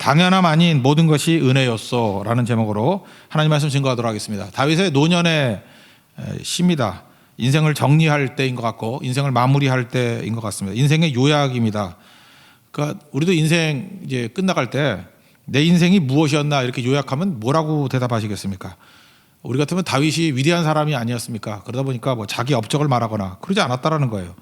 당연함 아닌 모든 것이 은혜였소 라는 제목으로 하나님 말씀 증거하도록 하겠습니다. 다윗의 노년의 시입니다. 인생을 정리할 때인 것 같고 인생을 마무리할 때인 것 같습니다. 인생의 요약입니다. 그러니까 우리도 인생 이제 끝나갈 때 내 인생이 무엇이었나 이렇게 요약하면 뭐라고 대답하시겠습니까? 우리 같으면 다윗이 위대한 사람이 아니었습니까? 그러다 보니까 뭐 자기 업적을 말하거나 그러지 않았다라는 거예요.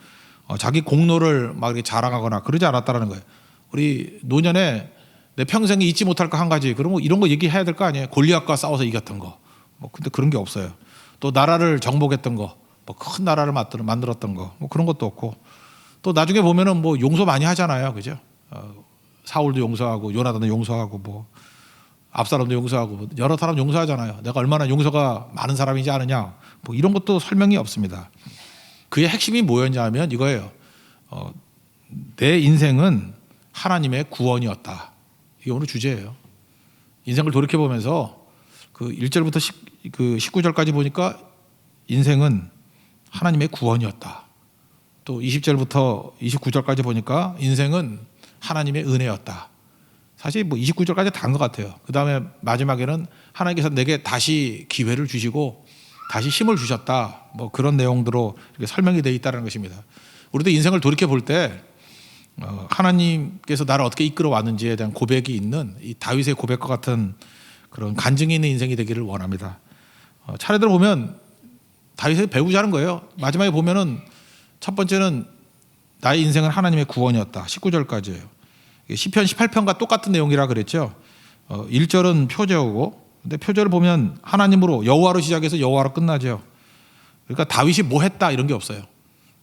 자기 공로를 막 이렇게 자랑하거나 그러지 않았다라는 거예요. 우리 노년에 내 평생에 잊지 못할 거 한 가지, 그러면 이런 거 얘기해야 될 거 아니에요? 골리앗과 싸워서 이겼던 거. 뭐 근데 그런 게 없어요. 또 나라를 정복했던 거, 뭐 큰 나라를 만들었던 거, 뭐 그런 것도 없고. 또 나중에 보면은 뭐 용서 많이 하잖아요, 그죠? 사울도 용서하고 요나단도 용서하고 뭐 압살롬도 용서하고 뭐 여러 사람 용서하잖아요. 내가 얼마나 용서가 많은 사람이지 않느냐, 뭐 이런 것도 설명이 없습니다. 그의 핵심이 뭐였냐면 이거예요. 내 인생은 하나님의 구원이었다. 이게 오늘 주제예요. 인생을 돌이켜보면서 그 1절부터 19절까지 보니까 인생은 하나님의 구원이었다. 또 20절부터 29절까지 보니까 인생은 하나님의 은혜였다. 사실 뭐 29절까지 다 한 것 같아요. 그 다음에 마지막에는 하나님께서 내게 다시 기회를 주시고 다시 힘을 주셨다. 뭐 그런 내용들로 이렇게 설명이 되어 있다는 것입니다. 우리도 인생을 돌이켜 볼 때 하나님께서 나를 어떻게 이끌어 왔는지에 대한 고백이 있는 이 다윗의 고백과 같은 그런 간증이 있는 인생이 되기를 원합니다. 차례대로 보면 다윗을 배우자는 거예요. 마지막에 보면은 첫 번째는 나의 인생은 하나님의 구원이었다. 19절까지예요. 시편 18편과 똑같은 내용이라 그랬죠. 1절은 표제어고, 근데 표제를 보면 하나님으로 여호와로 시작해서 여호와로 끝나죠. 그러니까 다윗이 뭐 했다 이런 게 없어요.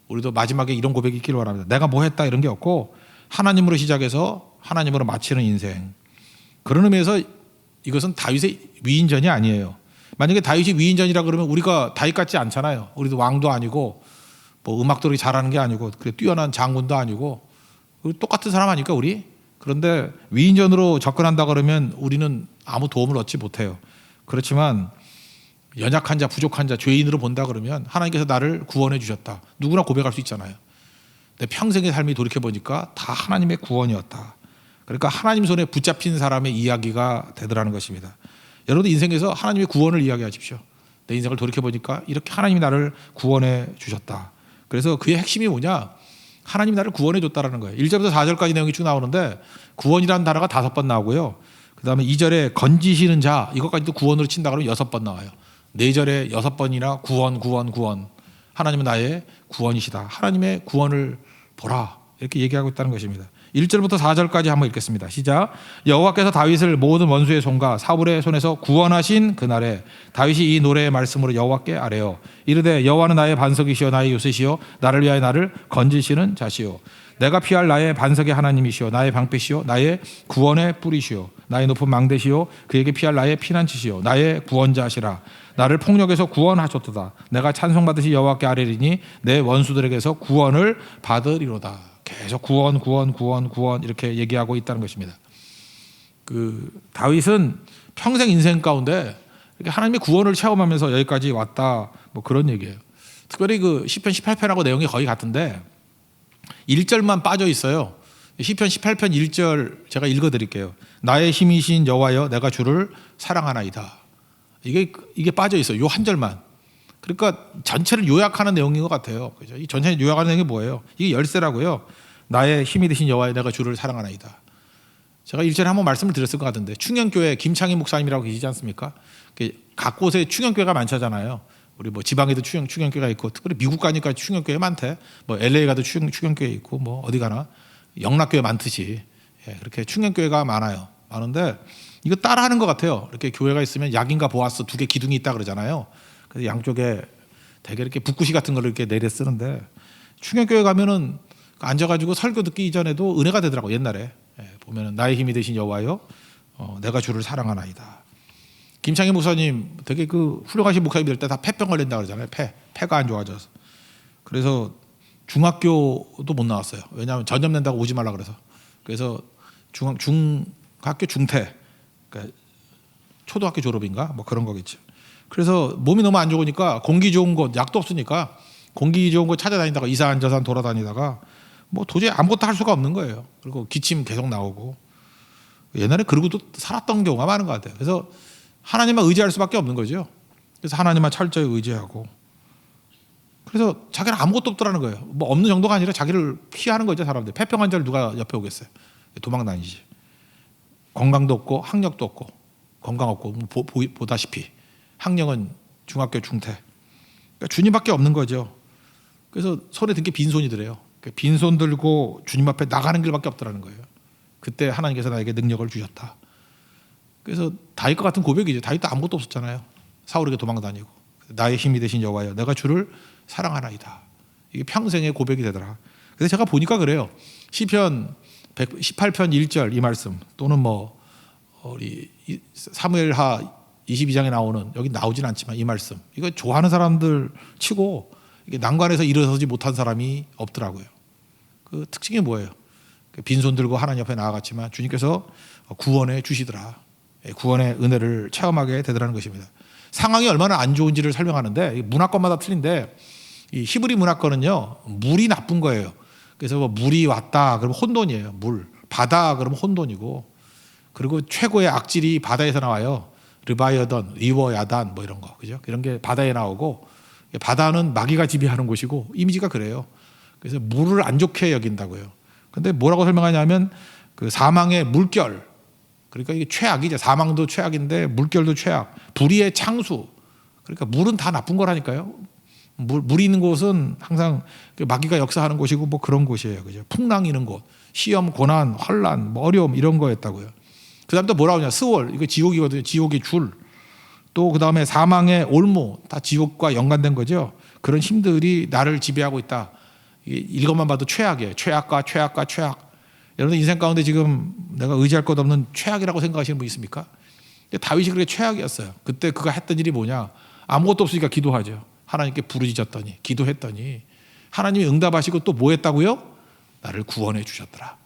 우리도 마지막에 이런 고백이 있기를 원합니다. 내가 뭐 했다 이런 게 없고 하나님으로 시작해서 하나님으로 마치는 인생. 그런 의미에서 이것은 다윗의 위인전이 아니에요. 만약에 다윗이 위인전이라 그러면 우리가 다윗 같지 않잖아요. 우리도 왕도 아니고 뭐 음악도 그렇게 잘하는 게 아니고 그래 뛰어난 장군도 아니고 똑같은 사람 아닐까 우리? 그런데 위인전으로 접근한다 그러면 우리는 아무 도움을 얻지 못해요. 그렇지만 연약한 자, 부족한 자, 죄인으로 본다 그러면 하나님께서 나를 구원해 주셨다. 누구나 고백할 수 있잖아요. 내 평생의 삶이 돌이켜보니까 다 하나님의 구원이었다. 그러니까 하나님 손에 붙잡힌 사람의 이야기가 되더라는 것입니다. 여러분도 인생에서 하나님의 구원을 이야기하십시오. 내 인생을 돌이켜보니까 이렇게 하나님이 나를 구원해 주셨다. 그래서 그의 핵심이 뭐냐? 하나님이 나를 구원해 줬다라는 거예요. 1절부터 4절까지 내용이 쭉 나오는데 구원이라는 단어가 5번 나오고요. 그 다음에 2절에 건지시는 자, 이것까지도 구원으로 친다 그러면 6번 나와요. 4절에 6번이나 구원. 하나님은 나의 구원이시다. 하나님의 구원을 보라. 이렇게 얘기하고 있다는 것입니다. 1절부터 4절까지 한번 읽겠습니다. 시작. 여호와께서 다윗을 모든 원수의 손과 사울의 손에서 구원하신 그날에 다윗이 이 노래의 말씀으로 여호와께 아뢰어 이르되 여호와는 나의 반석이시오 나의 요새시오 나를 위하여 나를 건지시는 자시오 내가 피할 나의 반석의 하나님이시오 나의 방패시오 나의 구원의 뿌리시오 나의 높은 망대시오 그에게 피할 나의 피난처시오 나의 구원자시라 나를 폭력에서 구원하셨도다 내가 찬송받으시 여호와께 아뢰리니 내 원수들에게서 구원을 받으리로다. 계속 구원 이렇게 얘기하고 있다는 것입니다. 그 다윗은 평생 인생 가운데 이렇게 하나님의 구원을 체험하면서 여기까지 왔다. 뭐 그런 얘기예요. 특별히 그 시편 18편하고 내용이 거의 같은데 1절만 빠져 있어요. 시편 18편 1절 제가 읽어 드릴게요. 나의 힘이신 여호와여 내가 주를 사랑하나이다. 이게 빠져 있어요. 요 한 절만. 그러니까 전체를 요약하는 내용인 것 같아요. 그죠? 이 전체를 요약하는 내용이 뭐예요? 이게 열쇠라고요. 나의 힘이 되신 여호와여 내가 주를 사랑하나이다. 제가 일전에 한번 말씀을 드렸을 것 같은데 충영교회 김창희 목사님이라고 계시지 않습니까? 각 곳에 충영교회가 많잖아요. 우리 뭐 지방에도 충영교회가 있고 특별히 미국 가니까 충영교회 많대. 뭐 LA 가도 충영교회 있고 뭐 어디 가나 영락교회 많듯이 그렇게 충영교회가 많은데 이거 따라하는 것 같아요. 이렇게 교회가 있으면 약인과 보아스 2개 기둥이 있다 그러잖아요. 그래서 양쪽에 되게 이렇게 붓구시 같은 걸 이렇게 내려 쓰는데 충영교회 가면은 앉아가지고 설교 듣기 이전에도 은혜가 되더라고. 옛날에 보면은 나의 힘이 되신 여호와여 내가 주를 사랑하나이다. 김창희 목사님 되게 그 훌륭하신 목사님들 때 다 폐병 걸린다 그러잖아요. 폐가 안 좋아져서. 그래서 중학교도 못 나왔어요. 왜냐하면 전염 된다고 오지 말라 그래서 중학교 중퇴 그러니까 초등학교 졸업인가 뭐 그런 거겠죠. 그래서 몸이 너무 안 좋으니까 공기 좋은 곳 약도 없으니까 공기 좋은 곳 찾아다니다가 이산저산 돌아다니다가 뭐 도저히 아무것도 할 수가 없는 거예요. 그리고 기침 계속 나오고 옛날에 그러고도 살았던 경우가 많은 것 같아요. 그래서 하나님만 의지할 수밖에 없는 거죠. 그래서 하나님만 철저히 의지하고, 그래서 자기는 아무것도 없더라는 거예요. 뭐 없는 정도가 아니라 자기를 피하는 거죠. 사람들. 폐병 환자를 누가 옆에 오겠어요. 도망 다니지. 건강도 없고 학력도 없고, 건강 없고 보다시피 학력은 중학교 중퇴. 그러니까 주님밖에 없는 거죠. 그래서 손에 든 게 빈손이더래요. 빈손 들고 주님 앞에 나가는 길밖에 없더라는 거예요. 그때 하나님께서 나에게 능력을 주셨다. 그래서 다윗과 같은 고백이죠. 다윗도 아무것도 없었잖아요. 사울에게 도망 다니고, 나의 힘이 되신 여호와여, 내가 주를 사랑하나이다. 이게 평생의 고백이 되더라. 그래서 제가 보니까 그래요. 시편 118편 1절 이 말씀, 또는 뭐 우리 사무엘하 22장에 나오는, 여기 나오진 않지만 이 말씀, 이거 좋아하는 사람들 치고 이게 난관에서 일어서지 못한 사람이 없더라고요. 그 특징이 뭐예요? 빈손 들고 하나님 앞에 나아갔지만 주님께서 구원해 주시더라. 구원의 은혜를 체험하게 되더라는 것입니다. 상황이 얼마나 안 좋은지를 설명하는데, 문화권마다 틀린데, 이 히브리 문화권은요, 물이 나쁜 거예요. 그래서 뭐 물이 왔다 그러면 혼돈이에요. 물. 바다 그러면 혼돈이고, 그리고 최고의 악질이 바다에서 나와요. 르바이어던, 리워 야단 뭐 이런 거, 그죠? 이런 게 바다에 나오고, 바다는 마귀가 지배하는 곳이고, 이미지가 그래요. 그래서 물을 안 좋게 여긴다고요. 근데 뭐라고 설명하냐면, 그 사망의 물결, 그러니까 이게 최악이죠. 사망도 최악인데 물결도 최악. 불의의 창수. 그러니까 물은 다 나쁜 거라니까요. 물이 있는 곳은 항상 마귀가 역사하는 곳이고 뭐 그런 곳이에요. 그죠? 풍랑이 있는 곳, 시험, 고난, 환란, 뭐 어려움 이런 거였다고요. 그다음 또 뭐라고 하냐? 스월, 이거 지옥이거든요. 지옥의 줄. 또 그다음에 사망의 올무, 다 지옥과 연관된 거죠. 그런 힘들이 나를 지배하고 있다. 이것만 봐도 최악이에요. 최악과 최악과 최악. 여러분 인생 가운데 지금 내가 의지할 것 없는 최악이라고 생각하시는 분 있습니까? 다윗이 그렇게 최악이었어요. 그때 그가 했던 일이 뭐냐? 아무것도 없으니까 기도하죠. 하나님께 부르짖었더니, 기도했더니 하나님이 응답하시고 또 뭐 했다고요? 나를 구원해 주셨더라.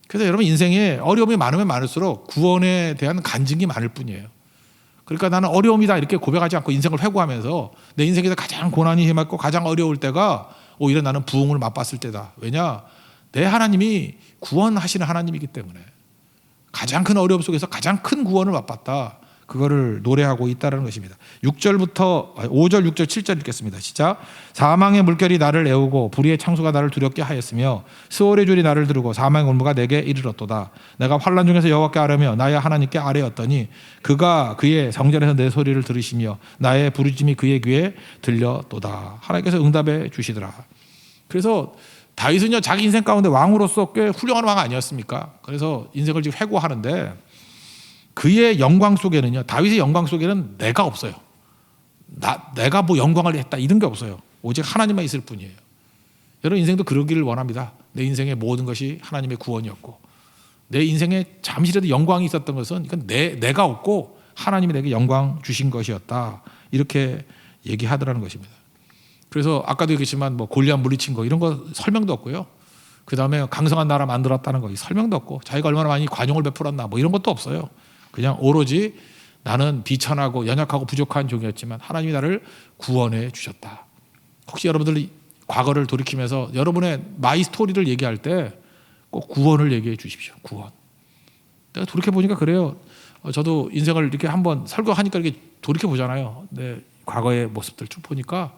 그래서 여러분 인생에 어려움이 많으면 많을수록 구원에 대한 간증이 많을 뿐이에요. 그러니까 나는 어려움이다 이렇게 고백하지 않고 인생을 회고하면서 내 인생에서 가장 고난이 심하고 가장 어려울 때가 오히려 나는 부흥을 맛봤을 때다. 왜냐? 내 하나님이 구원하시는 하나님이기 때문에 가장 큰 어려움 속에서 가장 큰 구원을 맛봤다. 그거를 노래하고 있다는 것입니다. 6절부터 5절, 6절, 7절 읽겠습니다. 시작. 사망의 물결이 나를 애우고 불의의 창수가 나를 두렵게 하였으며 스월의 줄이 나를 두르고 사망의 올무가 내게 이르렀도다. 내가 환난 중에서 여호와께 아뢰며 나의 하나님께 아뢰었더니 그가 그의 성전에서 내 소리를 들으시며 나의 부르짖음이 그의 귀에 들렸도다. 하나님께서 응답해 주시더라. 그래서 다윗은요, 자기 인생 가운데 왕으로서 꽤 훌륭한 왕 아니었습니까? 그래서 인생을 지금 회고하는데 그의 영광 속에는요, 다윗의 영광 속에는 내가 없어요. 내가 뭐 영광을 했다 이런 게 없어요. 오직 하나님만 있을 뿐이에요. 여러분 인생도 그러기를 원합니다. 내 인생의 모든 것이 하나님의 구원이었고, 내 인생에 잠시라도 영광이 있었던 것은 이건 내가 없고 하나님이 내게 영광 주신 것이었다. 이렇게 얘기하더라는 것입니다. 그래서 아까도 얘기했지만 뭐 골리앗 물리친 거 이런 거 설명도 없고요. 그 다음에 강성한 나라 만들었다는 거 설명도 없고, 자기가 얼마나 많이 관용을 베풀었나 뭐 이런 것도 없어요. 그냥 오로지 나는 비천하고 연약하고 부족한 종이었지만 하나님이 나를 구원해 주셨다. 혹시 여러분들이 과거를 돌이키면서 여러분의 마이 스토리를 얘기할 때 꼭 구원을 얘기해 주십시오. 구원. 내가 돌이켜 보니까 그래요. 저도 인생을 이렇게 한번 설교하니까 이렇게 돌이켜 보잖아요. 내 과거의 모습들 쭉 보니까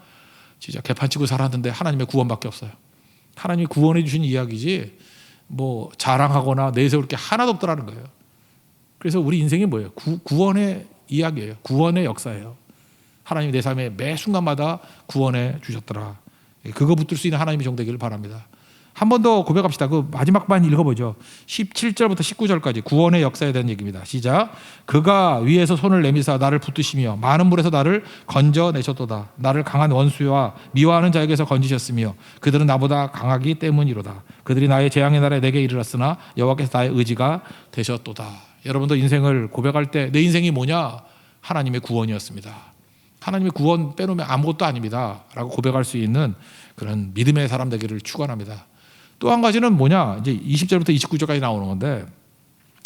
진짜 개판치고 살았는데 하나님의 구원밖에 없어요. 하나님이 구원해 주신 이야기지 뭐 자랑하거나 내세울 게 하나도 없더라는 거예요. 그래서 우리 인생이 뭐예요? 구원의 이야기예요. 구원의 역사예요. 하나님이 내 삶의 매 순간마다 구원해 주셨더라. 그거 붙들 수 있는 하나님의 종 되기를 바랍니다. 한 번 더 고백합시다. 그 마지막 반 읽어보죠. 17절부터 19절까지 구원의 역사에 대한 얘기입니다. 시작. 그가 위에서 손을 내미사 나를 붙드시며 많은 물에서 나를 건져내셨도다. 나를 강한 원수와 미워하는 자에게서 건지셨으며 그들은 나보다 강하기 때문이로다. 그들이 나의 재앙의 날에 내게 이르렀으나 여호와께서 나의 의지가 되셨도다. 여러분도 인생을 고백할 때 내 인생이 뭐냐? 하나님의 구원이었습니다. 하나님의 구원 빼놓으면 아무것도 아닙니다 라고 고백할 수 있는 그런 믿음의 사람 되기를 축원합니다. 또 한 가지는 뭐냐? 이제 20절부터 29절까지 나오는 건데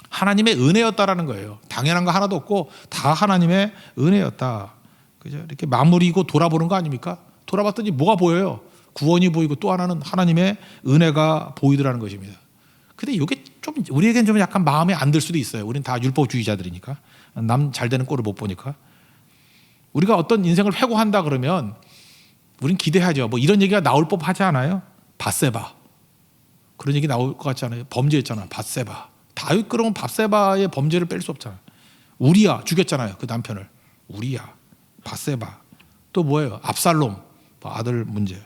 하나님의 은혜였다라는 거예요. 당연한 거 하나도 없고 다 하나님의 은혜였다. 그죠? 이렇게 마무리고 돌아보는 거 아닙니까? 돌아봤더니 뭐가 보여요? 구원이 보이고 또 하나는 하나님의 은혜가 보이더라는 것입니다. 근데 이게 좀 우리에겐 좀 약간 마음에 안 들 수도 있어요. 우리는 다 율법주의자들이니까. 남 잘 되는 꼴을 못 보니까. 우리가 어떤 인생을 회고한다 그러면 우린 기대하죠. 뭐 이런 얘기가 나올 법하지 않아요? 밧세바. 그런 얘기 나올 것 같지 않아요? 범죄했잖아. 밧세바. 다윗 그러면 밧세바의 범죄를 뺄 수 없잖아요. 우리야 죽였잖아요. 그 남편을. 우리야. 밧세바. 또 뭐예요? 압살롬. 아들 문제.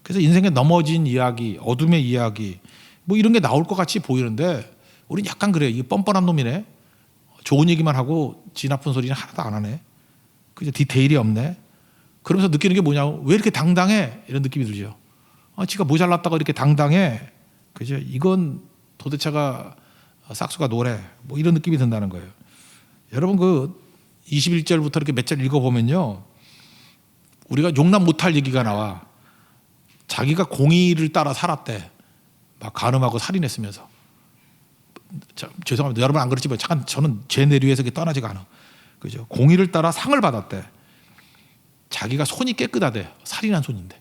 그래서 인생에 넘어진 이야기, 어둠의 이야기 뭐 이런 게 나올 것 같이 보이는데 우린 약간 그래요. 이게 뻔뻔한 놈이네. 좋은 얘기만 하고 지 나쁜 소리는 하나도 안 하네. 그죠? 디테일이 없네. 그러면서 느끼는 게 뭐냐고, 왜 이렇게 당당해? 이런 느낌이 들죠. 지가 모자랐다고 이렇게 당당해. 그죠? 이건 도대체가 싹수가 노래. 뭐 이런 느낌이 든다는 거예요. 여러분 그 21절부터 이렇게 몇 절 읽어보면요. 우리가 용납 못할 얘기가 나와. 자기가 공의를 따라 살았대. 막 간음하고 살인했으면서. 죄송합니다. 여러분 안 그렇지만 잠깐 저는 제 내류에서 떠나지가 않아. 그죠? 공의를 따라 상을 받았대. 자기가 손이 깨끗하대. 살인한 손인데,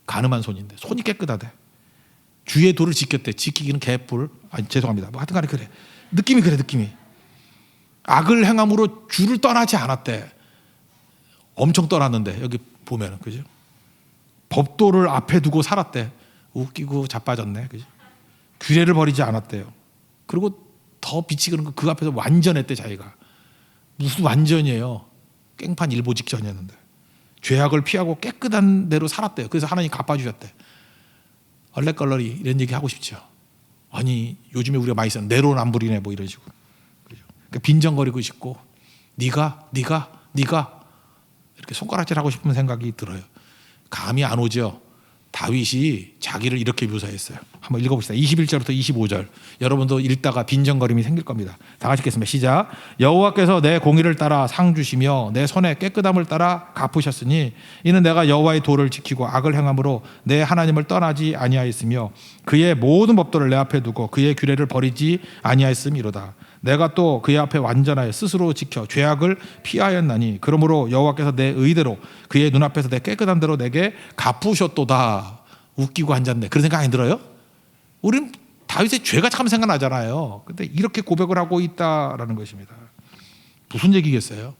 간음한 손인데 손이 깨끗하대. 주의 도를 지켰대. 지키기는 개뿔. 죄송합니다. 뭐 하여튼간에 그래. 느낌이 그래. 느낌이. 악을 행함으로 주를 떠나지 않았대. 엄청 떠났는데 여기 보면은 그죠? 법도를 앞에 두고 살았대. 웃기고 자빠졌네. 그죠? 규례를 버리지 않았대요. 그리고 더 빛이 그런 거 그 앞에서 완전했대. 자기가 무슨 완전이에요. 깽판 일보 직전이었는데 죄악을 피하고 깨끗한 대로 살았대요. 그래서 하나님 갚아주셨대. 얼레걸러리 이런 얘기 하고 싶죠. 아니 요즘에 우리가 많이 쓰는 내로남불이네 뭐 이런 식으로. 그죠? 그러니까 빈정거리고 싶고 네가 이렇게 손가락질하고 싶은 생각이 들어요. 감이 안 오죠. 다윗이 자기를 이렇게 묘사했어요. 한번 읽어봅시다. 21절부터 25절. 여러분도 읽다가 빈정거림이 생길 겁니다. 다 같이 읽겠습니다. 시작. 여호와께서 내 공의를 따라 상 주시며 내 손의 깨끗함을 따라 갚으셨으니 이는 내가 여호와의 도를 지키고 악을 행함으로 내 하나님을 떠나지 아니하였으며 그의 모든 법도를 내 앞에 두고 그의 규례를 버리지 아니하였음이로다. 내가 또 그의 앞에 완전하여 스스로 지켜 죄악을 피하였나니 그러므로 여호와께서 내 의대로 그의 눈앞에서 내 깨끗한 대로 내게 갚으셨도다. 웃기고 앉았네. 그런 생각 안 들어요? 우리는 다윗의 죄가 참 생각나잖아요. 근데 이렇게 고백을 하고 있다라는 것입니다. 무슨 얘기겠어요?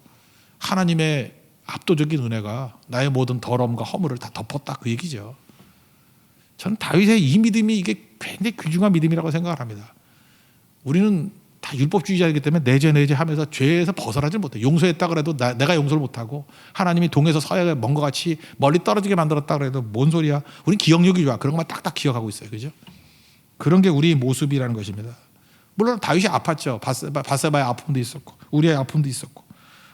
하나님의 압도적인 은혜가 나의 모든 더러움과 허물을 다 덮었다 그 얘기죠. 저는 다윗의 이 믿음이 이게 굉장히 귀중한 믿음이라고 생각을 합니다. 우리는 다 율법주의자이기 때문에 내재 하면서 죄에서 벗어나지 못해. 용서했다 그래도 내가 용서를 못하고 하나님이 동에서 서해에 먼 것 같이 멀리 떨어지게 만들었다 그래도 뭔 소리야. 우린 기억력이 좋아. 그런 것만 딱딱 기억하고 있어요. 그죠? 그런 게 우리의 모습이라는 것입니다. 물론 다윗이 아팠죠. 밧세바의 아픔도 있었고 우리의 아픔도 있었고.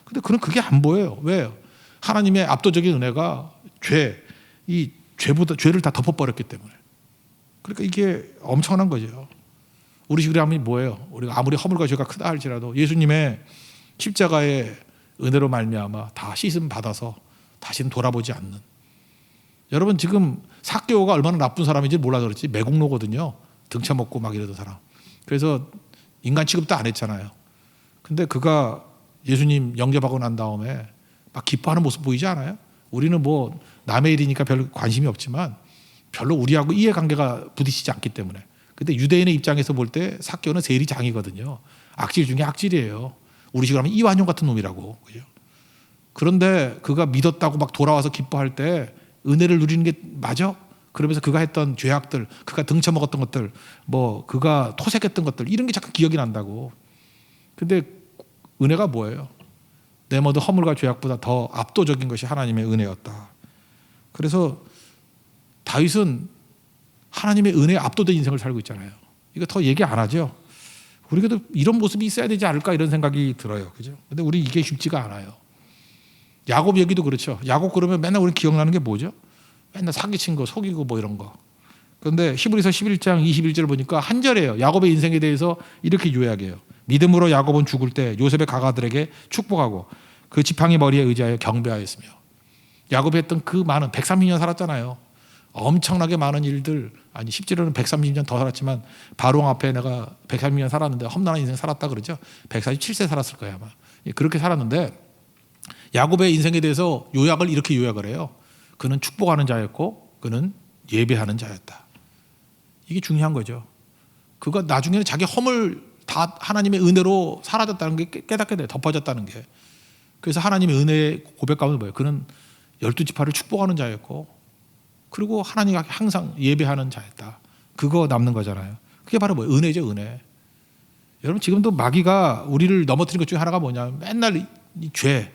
근데 그게 안 보여요. 왜요? 하나님의 압도적인 은혜가 죄를 다 덮어버렸기 때문에. 그러니까 이게 엄청난 거죠. 우리 식으로 뭐예요? 우리가 아무리 허물과 죄가 크다 할지라도 예수님의 십자가의 은혜로 말미암아 다 씻음 받아서 다시는 돌아보지 않는. 여러분 지금 삭개오가 얼마나 나쁜 사람인지 몰라서 그렇지 매국노거든요. 등쳐먹고 막 이러던 사람. 그래서 인간 취급도 안 했잖아요. 근데 그가 예수님 영접하고 난 다음에 막 기뻐하는 모습 보이지 않아요? 우리는 뭐 남의 일이니까 별 관심이 없지만 별로 우리하고 이해관계가 부딪히지 않기 때문에. 근데 유대인의 입장에서 볼 때 삭개오는 세리장이거든요. 악질 중에 악질이에요. 우리 식으로 하면 이완용 같은 놈이라고. 그죠? 그런데 그가 믿었다고 막 돌아와서 기뻐할 때 은혜를 누리는 게 맞아? 그러면서 그가 했던 죄악들, 그가 등쳐먹었던 것들, 뭐 그가 토색했던 것들 이런 게 자꾸 기억이 난다고. 근데 은혜가 뭐예요? 내 모든 허물과 죄악보다 더 압도적인 것이 하나님의 은혜였다. 그래서 다윗은 하나님의 은혜에 압도된 인생을 살고 있잖아요. 이거 더 얘기 안 하죠. 우리도 이런 모습이 있어야 되지 않을까 이런 생각이 들어요. 그죠? 근데 우리 이게 쉽지가 않아요. 야곱 얘기도 그렇죠. 야곱 그러면 맨날 우리 기억나는 게 뭐죠? 맨날 사기친 거, 속이고 뭐 이런 거. 그런데 히브리서 11장 21절 보니까 한 절이에요. 야곱의 인생에 대해서 이렇게 요약해요. 믿음으로 야곱은 죽을 때 요셉의 가가들에게 축복하고 그 지팡이 머리에 의지하여 경배하였으며. 야곱이 했던 그 많은 130년 살았잖아요. 엄청나게 많은 일들, 아니 실제로는 130년 더 살았지만 바로 앞에 내가 130년 살았는데 험난한 인생 살았다 그러죠. 147세 살았을 거예요 아마. 그렇게 살았는데 야곱의 인생에 대해서 요약을 이렇게 요약을 해요. 그는 축복하는 자였고 그는 예배하는 자였다. 이게 중요한 거죠. 그거 나중에는 자기 허물 다 하나님의 은혜로 사라졌다는 게 깨닫게 돼요. 덮어졌다는 게. 그래서 하나님의 은혜의 고백감은 뭐예요? 그는 12지파를 축복하는 자였고 그리고 하나님 항상 예배하는 자였다. 그거 남는 거잖아요. 그게 바로 뭐예요? 은혜죠, 은혜. 여러분 지금도 마귀가 우리를 넘어뜨린 것 중에 하나가 뭐냐면 맨날 이 죄,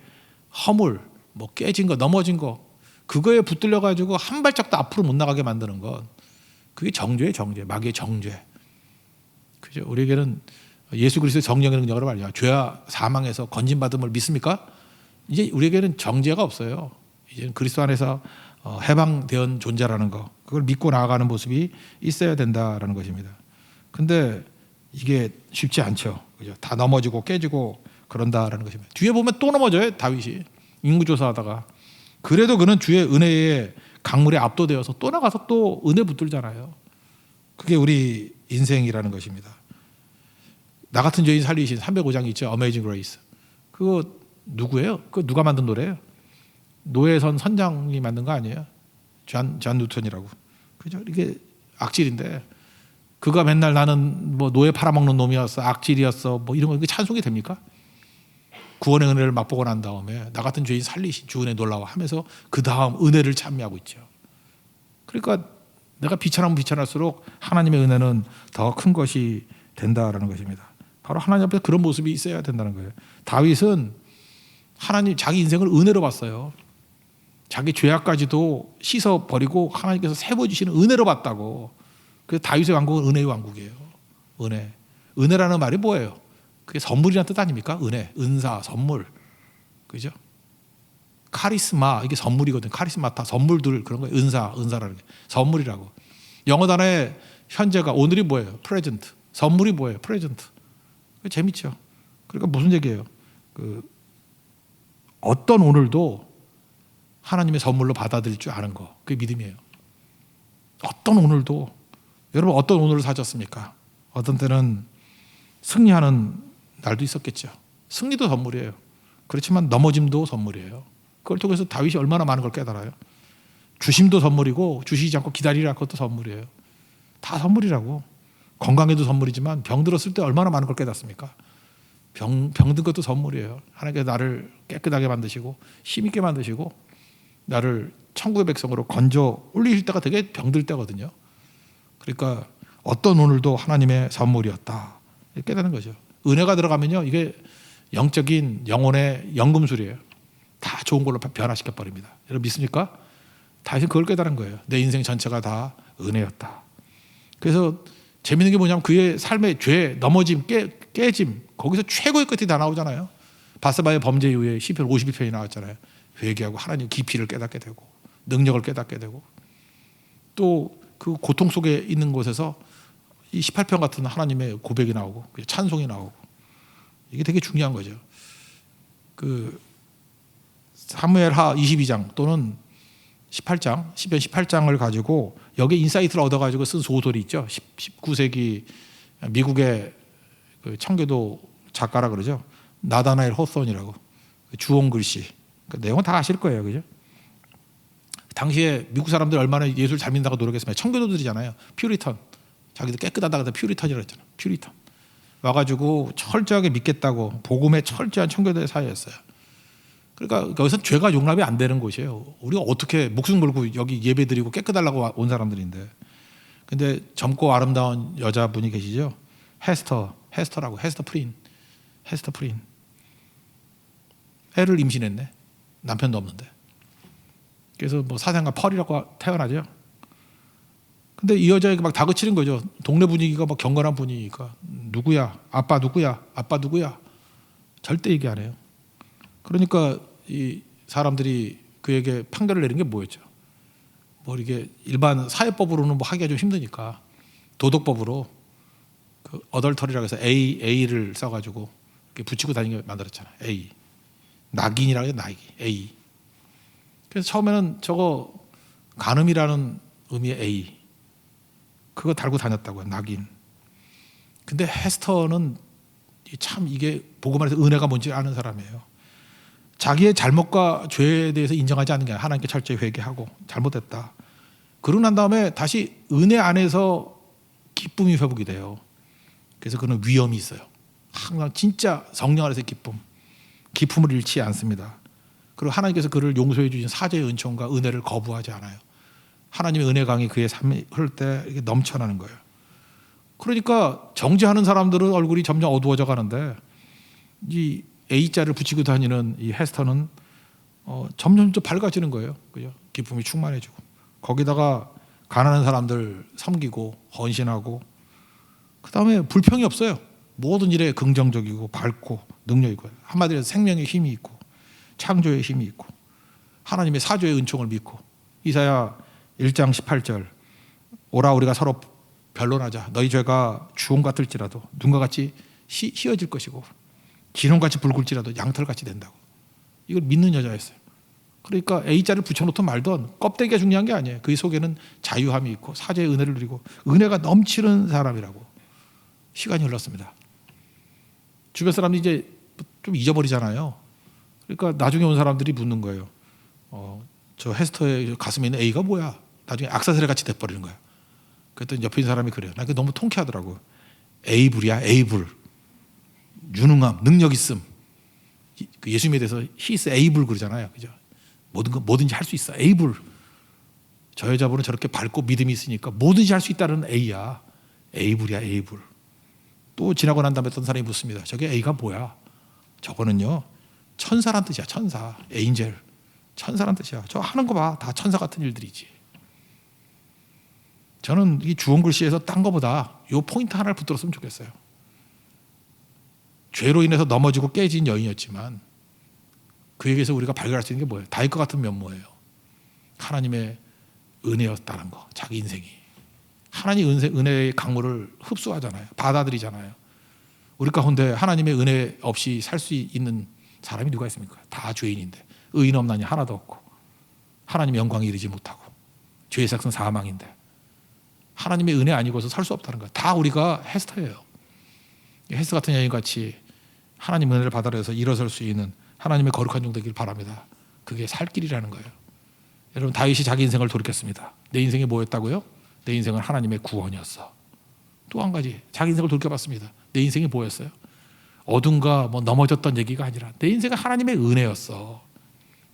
허물, 뭐 깨진 거, 넘어진 거 그거에 붙들려 가지고 한 발짝도 앞으로 못 나가게 만드는 건 그게 정죄예요, 정죄. 마귀의 정죄. 그죠? 우리에게는 예수 그리스도의 정령의 능력으로 말이야. 죄와 사망에서 건진받음을 믿습니까? 이제 우리에게는 정죄가 없어요. 이제 그리스도 안에서 해방된 존재라는 거 그걸 믿고 나아가는 모습이 있어야 된다라는 것입니다. 근데 이게 쉽지 않죠. 그죠? 다 넘어지고 깨지고 그런다라는 것입니다. 뒤에 보면 또 넘어져요. 다윗이 인구조사하다가 그래도 그는 주의 은혜의 강물에 압도되어서 또 나가서 또 은혜 붙들잖아요. 그게 우리 인생이라는 것입니다. 나 같은 죄인 살리신 305장 있죠. Amazing Grace. 그거 누구예요? 그거 누가 만든 노래예요? 노회선 선장이 만든 거 아니에요? 존 뉴턴이라고. 그죠? 이게 악질인데 그가 맨날 나는 뭐 노예 팔아먹는 놈이었어, 악질이었어, 뭐 이런 거 이게 찬송이 됩니까? 구원의 은혜를 맛보고 난 다음에 나 같은 죄인 살리신 주 은혜 놀라워 하면서 그 다음 은혜를 찬미하고 있죠. 그러니까 내가 비천하면 비천할수록 하나님의 은혜는 더 큰 것이 된다라는 것입니다. 바로 하나님 앞에서 그런 모습이 있어야 된다는 거예요. 다윗은 하나님 자기 인생을 은혜로 봤어요. 자기 죄악까지도 씻어버리고 하나님께서 세워주시는 은혜로 봤다고. 그래서 다윗의 왕국은 은혜의 왕국이에요. 은혜. 은혜라는 말이 뭐예요? 그게 선물이라는 뜻 아닙니까? 은혜, 은사, 선물. 그죠? 카리스마, 이게 선물이거든. 카리스마타, 선물들 그런 거예요. 은사라는 게. 선물이라고. 영어 단어의 현재가 오늘이 뭐예요? 프레젠트. 선물이 뭐예요? 프레젠트. 재밌죠? 그러니까 무슨 얘기예요? 어떤 오늘도 하나님의 선물로 받아들일 줄 아는 거. 그게 믿음이에요. 어떤 오늘도 여러분 어떤 오늘을 사셨습니까? 어떤 때는 승리하는 날도 있었겠죠. 승리도 선물이에요. 그렇지만 넘어짐도 선물이에요. 그걸 통해서 다윗이 얼마나 많은 걸 깨달아요. 주심도 선물이고 주시지 않고 기다리라 그것도 선물이에요. 다 선물이라고. 건강에도 선물이지만 병들었을 때 얼마나 많은 걸 깨닫습니까? 병든 것도 선물이에요. 하나님께서 나를 깨끗하게 만드시고 힘있게 만드시고 나를 천국의 백성으로 건져 올리실 때가 되게 병들 때거든요. 그러니까 어떤 오늘도 하나님의 선물이었다. 깨닫는 거죠. 은혜가 들어가면요. 이게 영적인 영혼의 연금술이에요. 다 좋은 걸로 변화시켜 버립니다. 여러분 믿습니까? 다윗은 그걸 깨달은 거예요. 내 인생 전체가 다 은혜였다. 그래서 재밌는 게 뭐냐면 그의 삶의 죄, 넘어짐, 깨짐 거기서 최고의 끝이 다 나오잖아요. 바세바의 범죄 이후에 시편 51편이 나왔잖아요. 회개하고 하나님 깊이를 깨닫게 되고 능력을 깨닫게 되고 또 그 고통 속에 있는 곳에서 이 18편 같은 하나님의 고백이 나오고 찬송이 나오고 이게 되게 중요한 거죠. 그 사무엘하 22장 또는 18장, 시편 18장을 가지고 여기 인사이트를 얻어가지고 쓴 소설이 있죠. 19세기 미국의 그 청교도 작가라 그러죠. 나다나엘 호손이라고 주홍 글씨. 그 내용은 다 아실 거예요, 그죠? 당시에 미국 사람들 얼마나 예수를 잘 믿는다고 노력했으면 청교도들이잖아요. 퓨리턴. 자기들 깨끗하다고 해서 퓨리턴이라고 했잖아요. 퓨리턴. 와가지고 철저하게 믿겠다고 복음에 철저한 청교도의 사회였어요. 그러니까 여기서 죄가 용납이 안 되는 곳이에요. 우리가 어떻게 목숨 걸고 여기 예배드리고 깨끗하려고 온 사람들인데. 근데 젊고 아름다운 여자분이 계시죠. 헤스터 프린. 애를 임신했네. 남편도 없는데. 그래서 뭐 사생아 펄이라고 태어나죠. 근데 이 여자에게 막 다그치는 거죠. 동네 분위기가 막 경건한 분위기니까. 누구야? 아빠 누구야? 절대 얘기 안 해요. 그러니까 이 사람들이 그에게 판결을 내린 게 뭐였죠? 뭐 이게 일반 사회법으로는 뭐 하기가 좀 힘드니까 도덕법으로 그 어덜터리라고 해서 A를 써가지고 이렇게 붙이고 다니게 만들었잖아요. A. 낙인이라고 해요. A. 그래서 처음에는 저거 간음이라는 의미의 A. 그거 달고 다녔다고요. 낙인. 근데 헤스터는 참 이게 복음 안에서 은혜가 뭔지 아는 사람이에요. 자기의 잘못과 죄에 대해서 인정하지 않는 게 아니라 하나님께 철저히 회개하고 잘못했다. 그러고 난 다음에 다시 은혜 안에서 기쁨이 회복이 돼요. 그래서 그는 위험이 있어요. 항상 진짜 성령 안에서의 기쁨을 잃지 않습니다. 그리고 하나님께서 그를 용서해 주신 사죄의 은총과 은혜를 거부하지 않아요. 하나님의 은혜 강이 그의 삶에 흐를 때 이렇게 넘쳐나는 거예요. 그러니까 정죄하는 사람들은 얼굴이 점점 어두워져 가는데 이 A자를 붙이고 다니는 이 헤스터는 점점 더 밝아지는 거예요. 그죠? 기쁨이 충만해지고 거기다가 가난한 사람들 섬기고 헌신하고 그다음에 불평이 없어요. 모든 일에 긍정적이고 밝고 능력 있고 한마디로 해서 생명의 힘이 있고 창조의 힘이 있고 하나님의 사죄의 은총을 믿고 이사야 1장 18절 오라 우리가 서로 변론하자 너희 죄가 주홍 같을지라도 눈과 같이 희어질 것이고 진홍같이 붉을지라도 양털같이 된다고. 이걸 믿는 여자였어요. 그러니까 A자를 붙여놓든 말든 껍데기가 중요한 게 아니에요. 그 속에는 자유함이 있고 사죄의 은혜를 누리고 은혜가 넘치는 사람이라고. 시간이 흘렀습니다. 주변 사람들이 이제 좀 잊어버리잖아요. 그러니까 나중에 온 사람들이 묻는 거예요. 저 헤스터의 가슴에 있는 A가 뭐야? 나중에 악사스레 같이 돼버리는 거야. 그랬더니 옆에 있는 사람이 그래요. 나 그게 너무 통쾌하더라고. 에이블이야, 에이블. 유능함, 능력 있음. 예수님에 대해서 he is able 그러잖아요. 그죠? 뭐든지 할 수 있어. able. 저 여자분은 저렇게 밝고 믿음이 있으니까 뭐든지 할 수 있다는 A야. able이야, able. 또 지나고 난 다음에 어떤 사람이 묻습니다. 저게 A가 뭐야? 저거는요. 천사란 뜻이야. 천사. 에인젤. 천사란 뜻이야. 저 하는 거 봐. 다 천사 같은 일들이지. 저는 이 주홍 글씨에서 딴 거보다 이 포인트 하나를 붙들었으면 좋겠어요. 죄로 인해서 넘어지고 깨진 여인이었지만 그에게서 우리가 발견할 수 있는 게 뭐예요? 다윗과 같은 면모예요. 하나님의 은혜였다는 거. 자기 인생이. 하나님 은혜의 강물을 흡수하잖아요. 받아들이잖아요. 우리 가운데 하나님의 은혜 없이 살 수 있는 사람이 누가 있습니까? 다 죄인인데 의인 없나니 하나도 없고 하나님의 영광에 이르지 못하고 죄의 삭은 사망인데 하나님의 은혜 아니고서 살 수 없다는 거예요. 다 우리가 헤스터예요. 헤스터 같은 여인같이 하나님 은혜를 받아들여서 일어설 수 있는 하나님의 거룩한 종 되길 바랍니다. 그게 살 길이라는 거예요. 여러분 다윗이 자기 인생을 돌이켰습니다. 내 인생이 뭐였다고요? 내 인생은 하나님의 구원이었어. 또 한 가지 자기 인생을 돌이켜봤습니다. 내 인생이 뭐였어요? 어둠과 뭐 넘어졌던 얘기가 아니라 내 인생은 하나님의 은혜였어.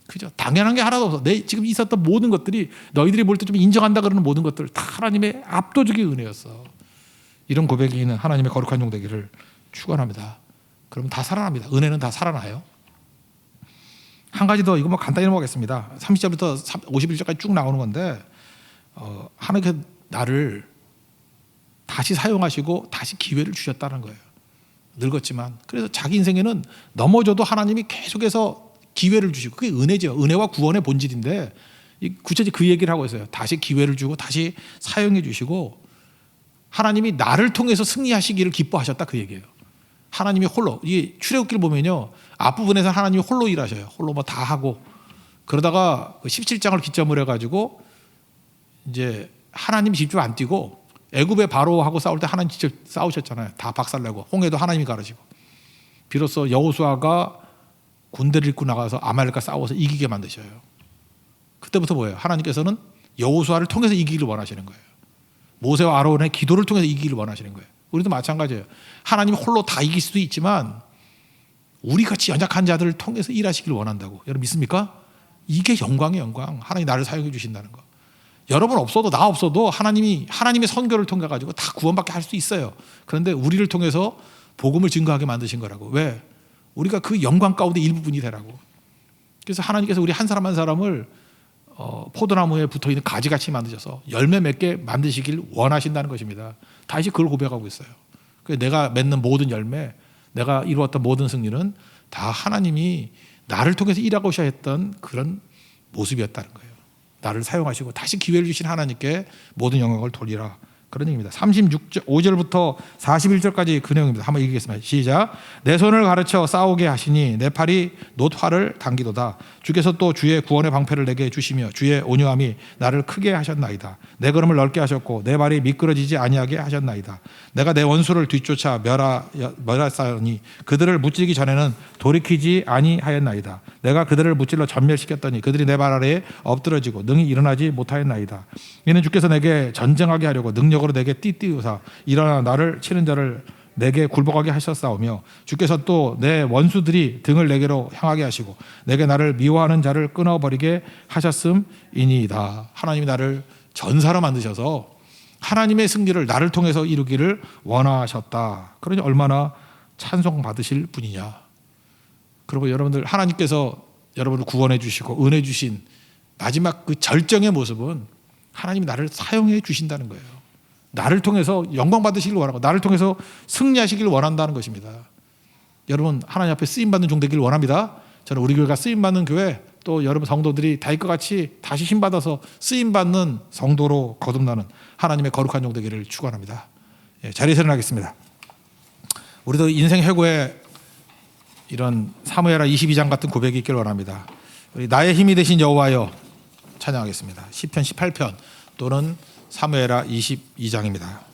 그죠? 당연한 게 하나도 없어. 내 지금 있었던 모든 것들이 너희들이 볼 때 좀 인정한다 그러는 모든 것들 다 하나님의 압도적인 은혜였어. 이런 고백이 있는 하나님의 거룩한 종 되기를 축원합니다. 그러면 다 살아납니다. 은혜는 다 살아나요. 한 가지 더 이거 뭐 간단히 넘어가겠습니다. 30절부터 51절까지 쭉 나오는 건데 하나님께서 나를 다시 사용하시고 다시 기회를 주셨다는 거예요. 늙었지만 그래서 자기 인생에는 넘어져도 하나님이 계속해서 기회를 주시고 그게 은혜죠. 은혜와 구원의 본질인데 구체적으로 그 얘기를 하고 있어요. 다시 기회를 주고 다시 사용해 주시고 하나님이 나를 통해서 승리하시기를 기뻐하셨다 그 얘기예요. 하나님이 홀로 이 출애굽기를 보면요 앞부분에서 하나님이 홀로 일하셔요. 홀로 뭐 다 하고 그러다가 17장을 기점으로 해가지고 이제 하나님이 직접 안 뛰고 애굽의 바로하고 싸울 때 하나님 직접 싸우셨잖아요. 다 박살내고 홍해도 하나님이 가르시고 비로소 여호수아가 군대를 입고 나가서 아말렉과 싸워서 이기게 만드셔요. 그때부터 뭐예요? 하나님께서는 여호수아를 통해서 이기기를 원하시는 거예요. 모세와 아론의 기도를 통해서 이기기를 원하시는 거예요. 우리도 마찬가지예요. 하나님이 홀로 다 이길 수도 있지만 우리같이 연약한 자들을 통해서 일하시기를 원한다고. 여러분 믿습니까? 이게 영광의 영광. 하나님이 나를 사용해 주신다는 거. 여러분 없어도 나 없어도 하나님의 선교를 통해 가지고 다 구원받게 할 수 있어요. 그런데 우리를 통해서 복음을 증거하게 만드신 거라고. 왜? 우리가 그 영광 가운데 일부분이 되라고. 그래서 하나님께서 우리 한 사람 한 사람을 포도나무에 붙어있는 가지같이 만드셔서 열매 맺게 만드시길 원하신다는 것입니다. 다시 그걸 고백하고 있어요. 내가 맺는 모든 열매, 내가 이루었던 모든 승리는 다 하나님이 나를 통해서 일하고 셔야 했던 그런 모습이었다는 거예요. 나를 사용하시고 다시 기회를 주신 하나님께 모든 영광을 돌리라. 그런 얘기입니다. 35절부터 41절까지 그 내용입니다. 한번 읽겠습니다. 시작. 내 손을 가르쳐 싸우게 하시니 내 팔이 놋활을 당기도다. 주께서 또 주의 구원의 방패를 내게 주시며 주의 온유함이 나를 크게 하셨나이다. 내 걸음을 넓게 하셨고 내 발이 미끄러지지 아니하게 하셨나이다. 내가 내 원수를 뒤쫓아 멸하사니 그들을 무찌르기 전에는 돌이키지 아니하였나이다. 내가 그들을 무찔러 전멸시켰더니 그들이 내 발 아래에 엎드러지고 능히 일어나지 못하였나이다. 이는 주께서 내게 전쟁하게 하려고 능력으로 내게 띠띠우사 일어나 나를 치는 자를 내게 굴복하게 하셨사오며 주께서 또 내 원수들이 등을 내게로 향하게 하시고 내게 나를 미워하는 자를 끊어버리게 하셨음이니이다. 하나님이 나를 전사로 만드셔서 하나님의 승리를 나를 통해서 이루기를 원하셨다. 그러니 얼마나 찬송받으실 분이냐. 그리고 여러분들 하나님께서 여러분을 구원해 주시고 은혜 주신 마지막 그 절정의 모습은 하나님이 나를 사용해 주신다는 거예요. 나를 통해서 영광 받으시길 원하고 나를 통해서 승리하시길 원한다는 것입니다. 여러분 하나님 앞에 쓰임받는 종 되길 원합니다. 저는 우리 교회가 쓰임받는 교회, 또 여러분 성도들이 다윗과 같이 다시 힘받아서 쓰임받는 성도로 거듭나는 하나님의 거룩한 종 되기를 축원합니다. 자리에서 일어나겠습니다. 우리도 인생 회고에 이런 사무엘하 22장 같은 고백이 있기를 원합니다. 우리 나의 힘이 되신 여호와여 찬양하겠습니다. 시편 18편 또는 사무엘하 22장입니다.